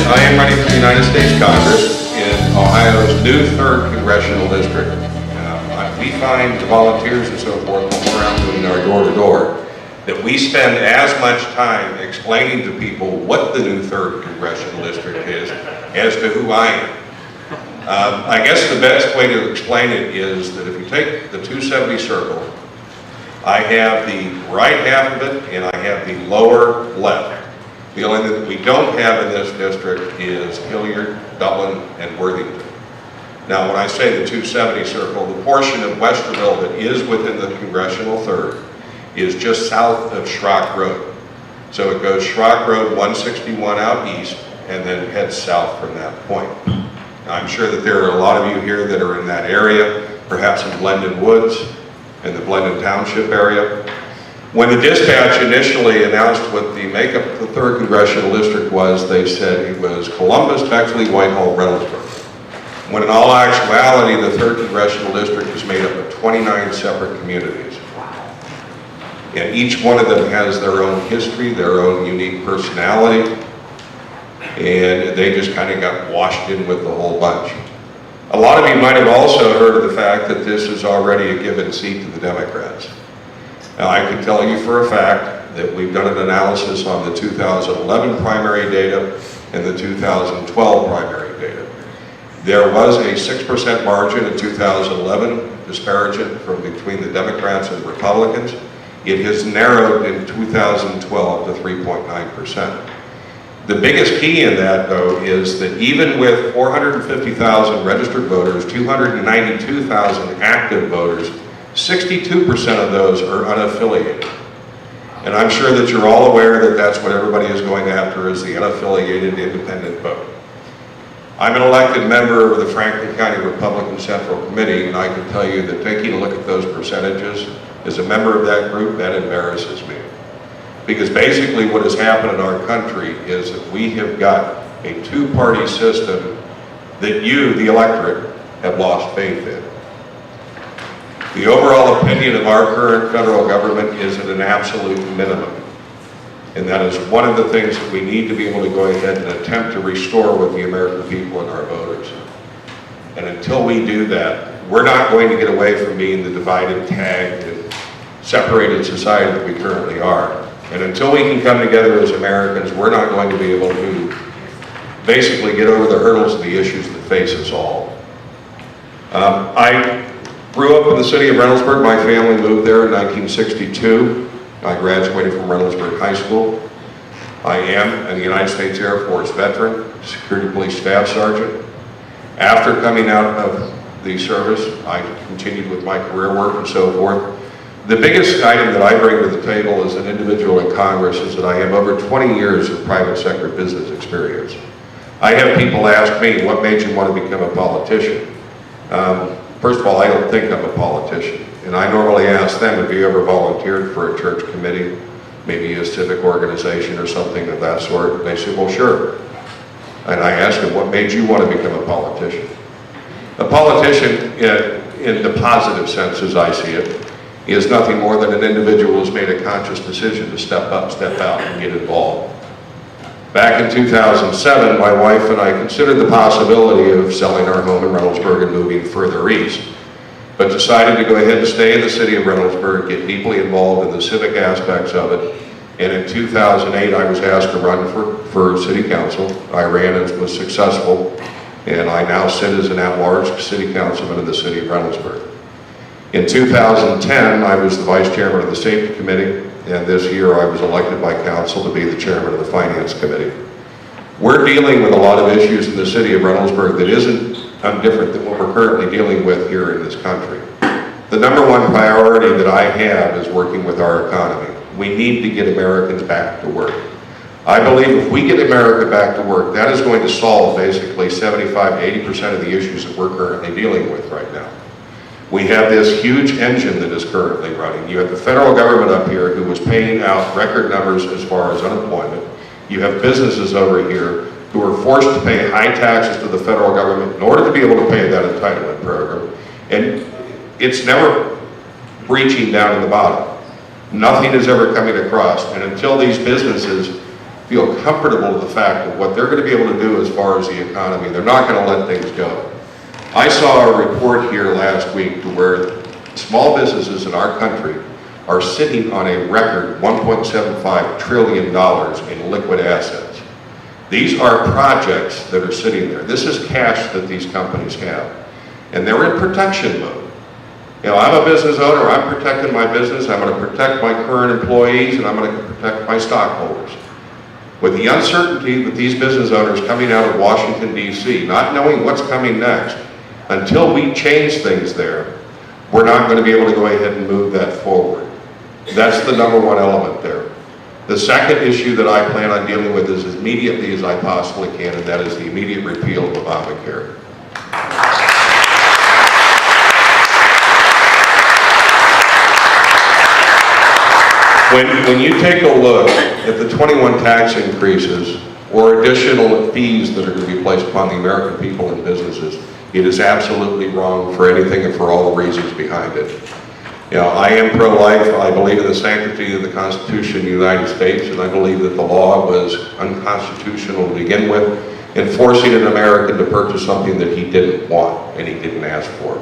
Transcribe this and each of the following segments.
I am running for the United States Congress in Ohio's new 3rd Congressional District. We find the volunteers and so forth when we're out doing our door-to-door that we spend as much time explaining to people what the new 3rd Congressional District is as to who I am. I guess the best way to explain it is that if you take the 270 circle, I have the right half of it and I have the lower left. The only that we don't have in this district is Hilliard, Dublin, and Worthington. Now, when I say the 270 circle, the portion of Westerville that is within the Congressional 3rd is just south of Schrock Road. So it goes Schrock Road 161 out east and then heads south from that point. Now, I'm sure that there are a lot of you here that are in that area, perhaps in Blendon Woods, in the Blendon Township area. When the dispatch initially announced what the makeup of the 3rd Congressional District was, they said it was Columbus, Bexley, Whitehall, Reynoldsburg. When in all actuality, the 3rd Congressional District is made up of 29 separate communities. And each one of them has their own history, their own unique personality, and they just kind of got washed in with the whole bunch. A lot of you might have also heard of the fact that this is already a given seat to the Democrats. Now, I can tell you for a fact that we've done an analysis on the 2011 primary data and the 2012 primary data. There was a 6% margin in 2011, disparaging from between the Democrats and the Republicans. It has narrowed in 2012 to 3.9%. The biggest key in that, though, is that even with 450,000 registered voters, 292,000 active voters, 62% of those are unaffiliated. And I'm sure that you're all aware that that's what everybody is going after, is the unaffiliated independent vote. I'm an elected member of the Franklin County Republican Central Committee, and I can tell you that taking a look at those percentages, as a member of that group, that embarrasses me. Because basically what has happened in our country is that we have got a two-party system that you, the electorate, have lost faith in. The overall opinion of our current federal government is at an absolute minimum. And that is one of the things that we need to be able to go ahead and attempt to restore with the American people and our voters. And until we do that, we're not going to get away from being the divided, tagged, and separated society that we currently are. And until we can come together as Americans, we're not going to be able to basically get over the hurdles of the issues that face us all. I grew up in the city of Reynoldsburg. My family moved there in 1962. I graduated from Reynoldsburg High School. I am a United States Air Force veteran, security police staff sergeant. After coming out of the service, I continued with my career work and so forth. The biggest item that I bring to the table as an individual in Congress is that I have over 20 years of private sector business experience. I have people ask me, what made you want to become a politician? First of all, I don't think I'm a politician. And I normally ask them, have you ever volunteered for a church committee, maybe a civic organization or something of that sort? And they say, well, sure. And I ask them, what made you want to become a politician? A politician, in the positive sense as I see it, is nothing more than an individual who's made a conscious decision to step up, step out, and get involved. Back in 2007, my wife and I considered the possibility of selling our home in Reynoldsburg and moving further east, but decided to go ahead and stay in the city of Reynoldsburg, get deeply involved in the civic aspects of it. And in 2008, I was asked to run for city council. I ran and was successful, and I now sit as an at-large city councilman in the city of Reynoldsburg. In 2010, I was the vice chairman of the safety committee, and this year I was elected by council to be the chairman of the finance committee. We're dealing with a lot of issues in the city of Reynoldsburg that isn't different than what we're currently dealing with here in this country. The number one priority that I have is working with our economy. We need to get Americans back to work. I believe if we get America back to work, that is going to solve basically 75 to 80% of the issues that we're currently dealing with right now. We have this huge engine that is currently running. You have the federal government up here who was paying out record numbers as far as unemployment. You have businesses over here who are forced to pay high taxes to the federal government in order to be able to pay that entitlement program. And it's never reaching down in the bottom. Nothing is ever coming across. And until these businesses feel comfortable with the fact of what they're going to be able to do as far as the economy, they're not going to let things go. I saw a report here last week to where small businesses in our country are sitting on a record $1.75 trillion in liquid assets. These are projects that are sitting there. This is cash that these companies have. And they're in protection mode. You know, I'm a business owner, I'm protecting my business, I'm going to protect my current employees, and I'm going to protect my stockholders. With the uncertainty that these business owners coming out of Washington, D.C., not knowing what's coming next, until we change things there, we're not going to be able to go ahead and move that forward. That's the number one element there. The second issue that I plan on dealing with is as immediately as I possibly can, and that is the immediate repeal of Obamacare. When you take a look at the 21 tax increases or additional fees that are going to be placed upon the American people and businesses, it is absolutely wrong for anything and for all the reasons behind it. You know, I am pro-life. I believe in the sanctity of the Constitution of the United States, and I believe that the law was unconstitutional to begin with, in forcing an American to purchase something that he didn't want and he didn't ask for.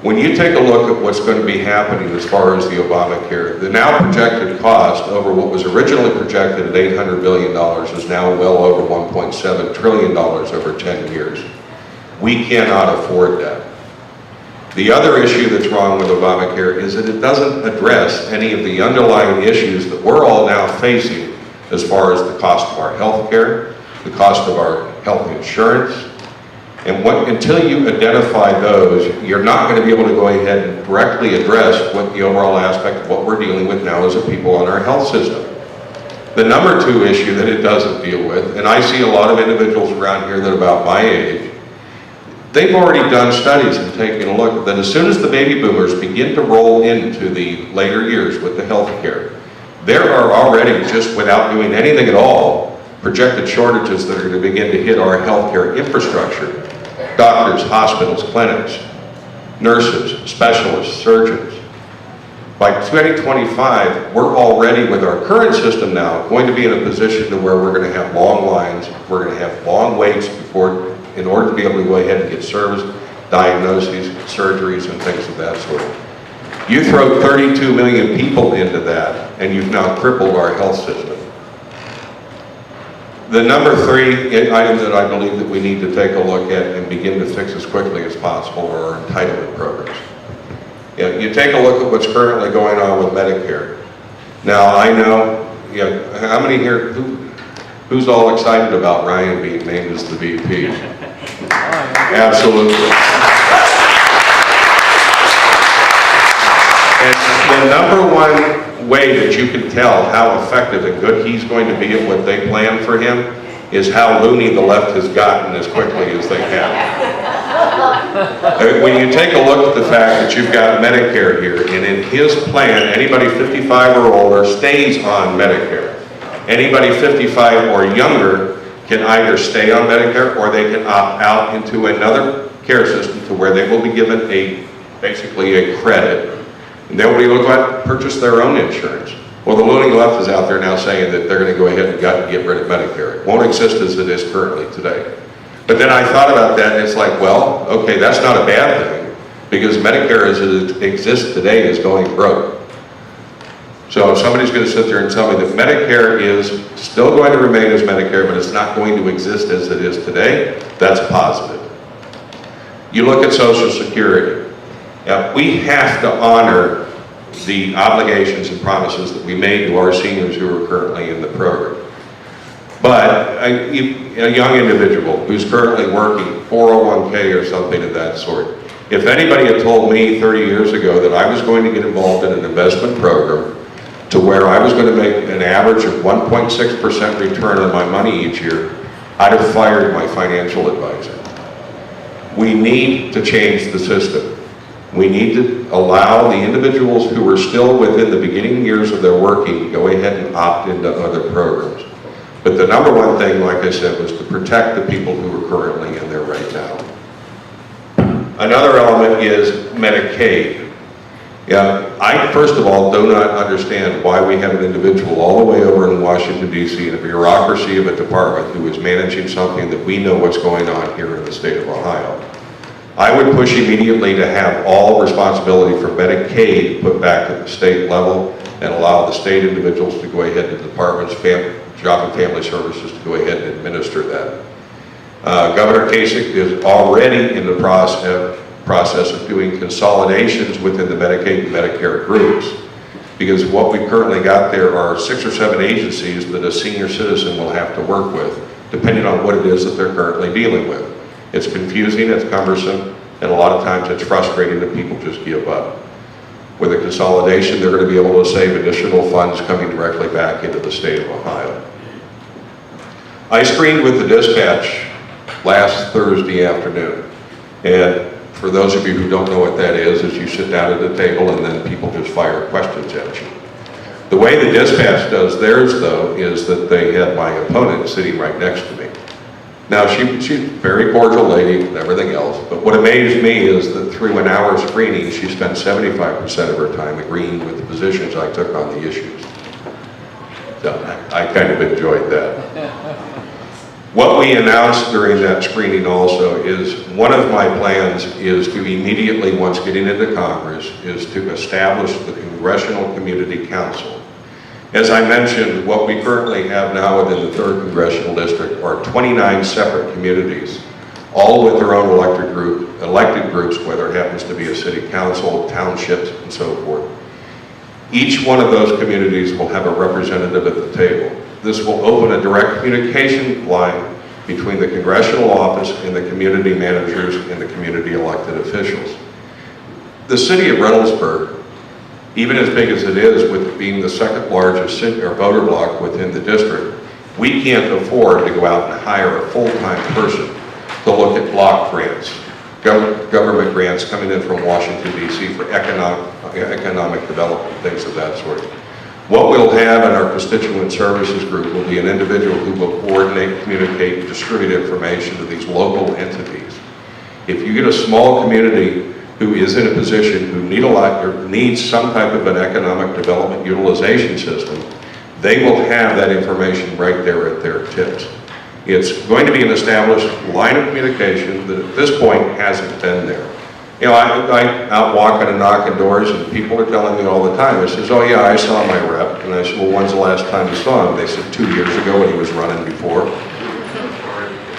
When you take a look at what's going to be happening as far as the Obamacare, the now projected cost over what was originally projected at $800 billion is now well over $1.7 trillion over 10 years. We cannot afford that. The other issue that's wrong with Obamacare is that it doesn't address any of the underlying issues that we're all now facing as far as the cost of our health care, the cost of our health insurance. And until you identify those, you're not going to be able to go ahead and directly address what the overall aspect of what we're dealing with now as a people in our health system. The number two issue that it doesn't deal with, and I see a lot of individuals around here that are about my age, they've already done studies and taken a look that as soon as the baby boomers begin to roll into the later years with the health care, there are already, just without doing anything at all, projected shortages that are going to begin to hit our healthcare infrastructure. Doctors, hospitals, clinics, nurses, specialists, surgeons. By 2025, we're already, with our current system now, going to be in a position to where we're going to have long lines, we're going to have long waits in order to be able to go ahead and get service, diagnoses, surgeries, and things of that sort. You throw 32 million people into that, and you've now crippled our health system. The number three item that I believe that we need to take a look at and begin to fix as quickly as possible are our entitlement programs. You take a look at what's currently going on with Medicare. Now I know, how many here, who's all excited about Ryan being named as the VP? Absolutely. And the number one way that you can tell how effective and good he's going to be at what they plan for him is how loony the left has gotten as quickly as they have. When you take a look at the fact that you've got Medicare here, and in his plan, anybody 55 or older stays on Medicare. Anybody 55 or younger can either stay on Medicare or they can opt out into another care system to where they will be given basically a credit. And they'll be able to go out and purchase their own insurance. Well, the loony left is out there now saying that they're going to go ahead and get rid of Medicare. It won't exist as it is currently today. But then I thought about that, and it's like, well, okay, that's not a bad thing, because Medicare as it exists today is going broke. So if somebody's going to sit there and tell me that Medicare is still going to remain as Medicare, but it's not going to exist as it is today, that's positive. You look at Social Security. Now, we have to honor the obligations and promises that we made to our seniors who are currently in the program. But a young individual who's currently working 401k or something of that sort, if anybody had told me 30 years ago that I was going to get involved in an investment program to where I was going to make an average of 1.6% return on my money each year, I'd have fired my financial advisor. We need to change the system. We need to allow the individuals who are still within the beginning years of their working to go ahead and opt into other programs. But the number one thing, like I said, was to protect the people who are currently in there right now. Another element is Medicaid. Yeah, I first of all do not understand why we have an individual all the way over in Washington, D.C. in a bureaucracy of a department who is managing something that we know what's going on here in the state of Ohio. I would push immediately to have all responsibility for Medicaid put back at the state level and allow the state individuals to go ahead, the department's Job and Family Services to go ahead and administer that. Governor Kasich is already in the process of doing consolidations within the Medicaid and Medicare groups, because what we've currently got there are 6 or 7 agencies that a senior citizen will have to work with, depending on what it is that they're currently dealing with. It's confusing, it's cumbersome, and a lot of times it's frustrating that people just give up. With a consolidation, they're going to be able to save additional funds coming directly back into the state of Ohio. I screened with the dispatch last Thursday afternoon, and for those of you who don't know what that is you sit down at the table and then people just fire questions at you. The way the dispatch does theirs, though, is that they had my opponent sitting right next to me. Now, she's a very cordial lady and everything else, but what amazed me is that through an hour screening, she spent 75% of her time agreeing with the positions I took on the issues. So I kind of enjoyed that. What we announced during that screening also is one of my plans is to immediately, once getting into Congress, is to establish the Congressional Community Council. As I mentioned, what we currently have now within the 3rd Congressional District are 29 separate communities, all with their own elected groups, whether it happens to be a city council, townships, and so forth. Each one of those communities will have a representative at the table. This will open a direct communication line between the congressional office and the community managers and the community elected officials. The city of Reynoldsburg, even as big as it is, with being the 2nd largest voter block within the district, we can't afford to go out and hire a full-time person to look at block grants, government grants coming in from Washington, D.C. for economic development, things of that sort. What we'll have in our constituent services group will be an individual who will coordinate, communicate, and distribute information to these local entities. If you get a small community who is in a position who needs some type of an economic development utilization system, they will have that information right there at their tips. It's going to be an established line of communication that at this point hasn't been there. You know, I out walking and knocking doors, and people are telling me all the time, I says, oh yeah, I saw my rep. And I said, well, when's the last time you saw him? They said 2 years ago when he was running before.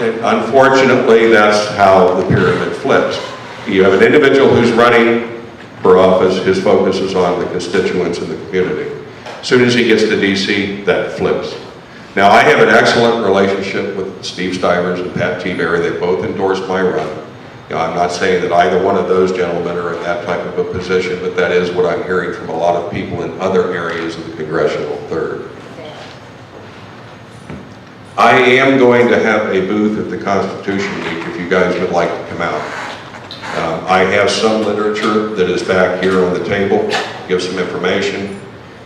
And unfortunately, that's how the pyramid flips. You have an individual who's running for office, his focus is on the constituents in the community. As soon as he gets to DC, that flips. Now, I have an excellent relationship with Steve Stivers and Pat T-Berry. They both endorsed my run. You know, I'm not saying that either one of those gentlemen are in that type of a position, but that is what I'm hearing from a lot of people in other areas of the congressional 3rd. I am going to have a booth at the Constitution Week if you guys would like to come out. I have some literature that is back here on the table, give some information.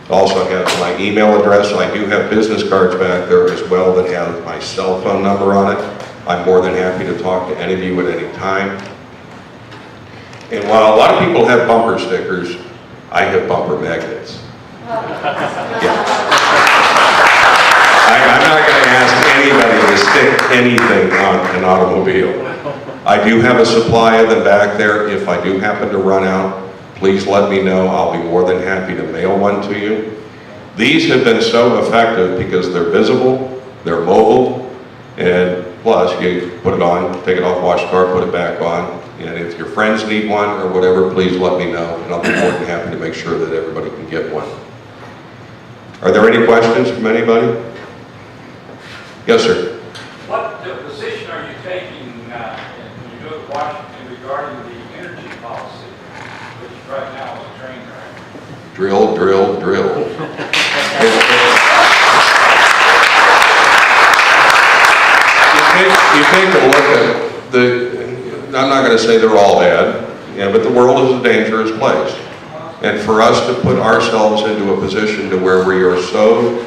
It also has my email address. I do have business cards back there as well that have my cell phone number on it. I'm more than happy to talk to any of you at any time. And while a lot of people have bumper stickers, I have bumper magnets. Yeah. I'm not going to ask anybody to stick anything on an automobile. I do have a supply of them back there. If I do happen to run out, please let me know. I'll be more than happy to mail one to you. These have been so effective because they're visible, they're mobile, and plus you put it on, take it off, wash the car, put it back on. And if your friends need one or whatever, please let me know, and I'll be more than happy to make sure that everybody can get one. Are there any questions from anybody? Yes, sir. What position are you taking when you go to Washington regarding the energy policy, which right now is a train wreck? Drill, drill, drill. You take a look at I'm not going to say they're all bad, but the world is a dangerous place. And for us to put ourselves into a position to where we are so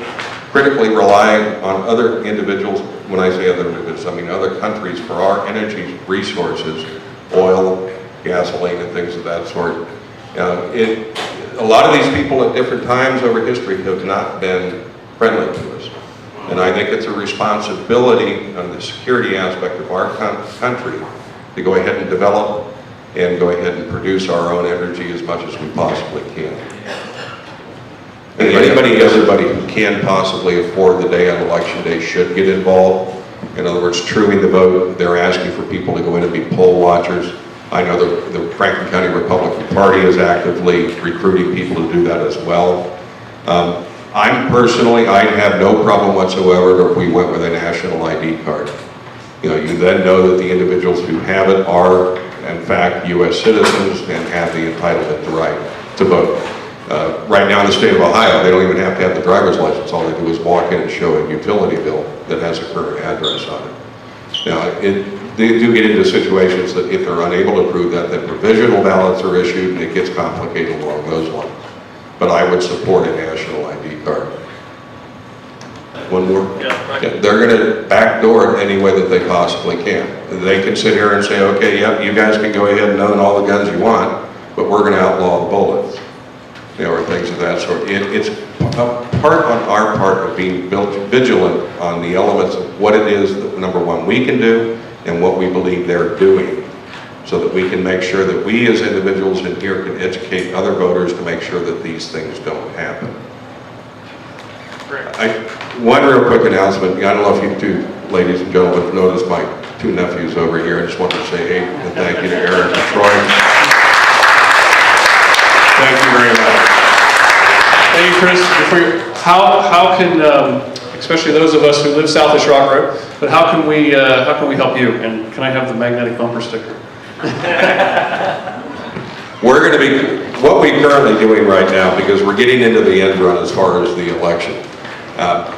critically rely on other individuals. When I say other individuals, I mean other countries for our energy resources, oil, gasoline, and things of that sort. A lot of these people at different times over history have not been friendly to us. And I think it's a responsibility on the security aspect of our country to go ahead and develop and go ahead and produce our own energy as much as we possibly can. And everybody who can possibly afford the day on election day should get involved. In other words, truing the vote. They're asking for people to go in and be poll watchers. I know the Franklin County Republican Party is actively recruiting people to do that as well. I'd have no problem whatsoever if we went with a national ID card. You know, you then know that the individuals who have it are, in fact, U.S. citizens and have the entitlement to vote. Right now in the state of Ohio, they don't even have to have the driver's license. All they do is walk in and show a utility bill that has a current address on it. Now, they do get into situations that if they're unable to prove that, then provisional ballots are issued and it gets complicated along those lines. But I would support a national ID card. One more? Yeah, right. Yeah, they're going to backdoor it any way that they possibly can. They can sit here and say, okay, yep, you guys can go ahead and own all the guns you want, but we're going to outlaw the bullets. You know, or things of that sort. It's a part on our part of being vigilant on the elements of what it is that, number one, we can do and what we believe they're doing, so that we can make sure that we as individuals in here can educate other voters to make sure that these things don't happen. One real quick announcement. I don't know if you two ladies and gentlemen have noticed my two nephews over here. I just wanted to say hey and thank you to Eric and Troy. Thank you very much. Thank you, Chris. How can, especially those of us who live south of Schrock Road, but how can we help you? And can I have the magnetic bumper sticker? We're going to be, what we're currently doing right now, because we're getting into the end run as far as the election,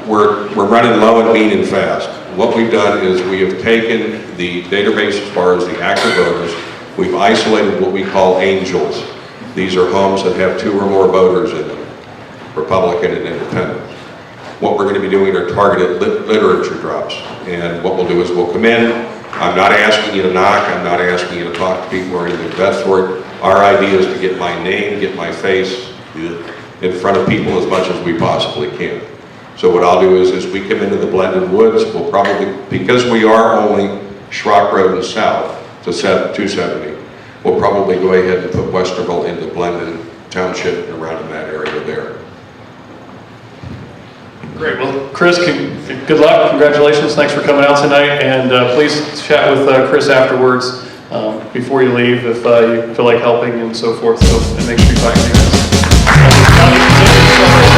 we're running low and mean and fast. What we've done is we have taken the database as far as the active voters. We've isolated what we call angels. These are homes that have 2 or more voters in them, Republican and Independent. What we're going to be doing are targeted literature drops. And what we'll do is we'll come in. I'm not asking you to knock. I'm not asking you to talk to people or anything of that sort. Our idea is to get my name, get my face in front of people as much as we possibly can. So what I'll do is we come into the Blended Woods, we'll probably, because we are only Schrock Road and south to 270, we'll probably go ahead and put Westerville into Blended Township and around in that area there. Great. Well, Chris, good luck. Congratulations. Thanks for coming out tonight. And please chat with Chris afterwards before you leave if you feel like helping and so forth. So and make sure you talk to me.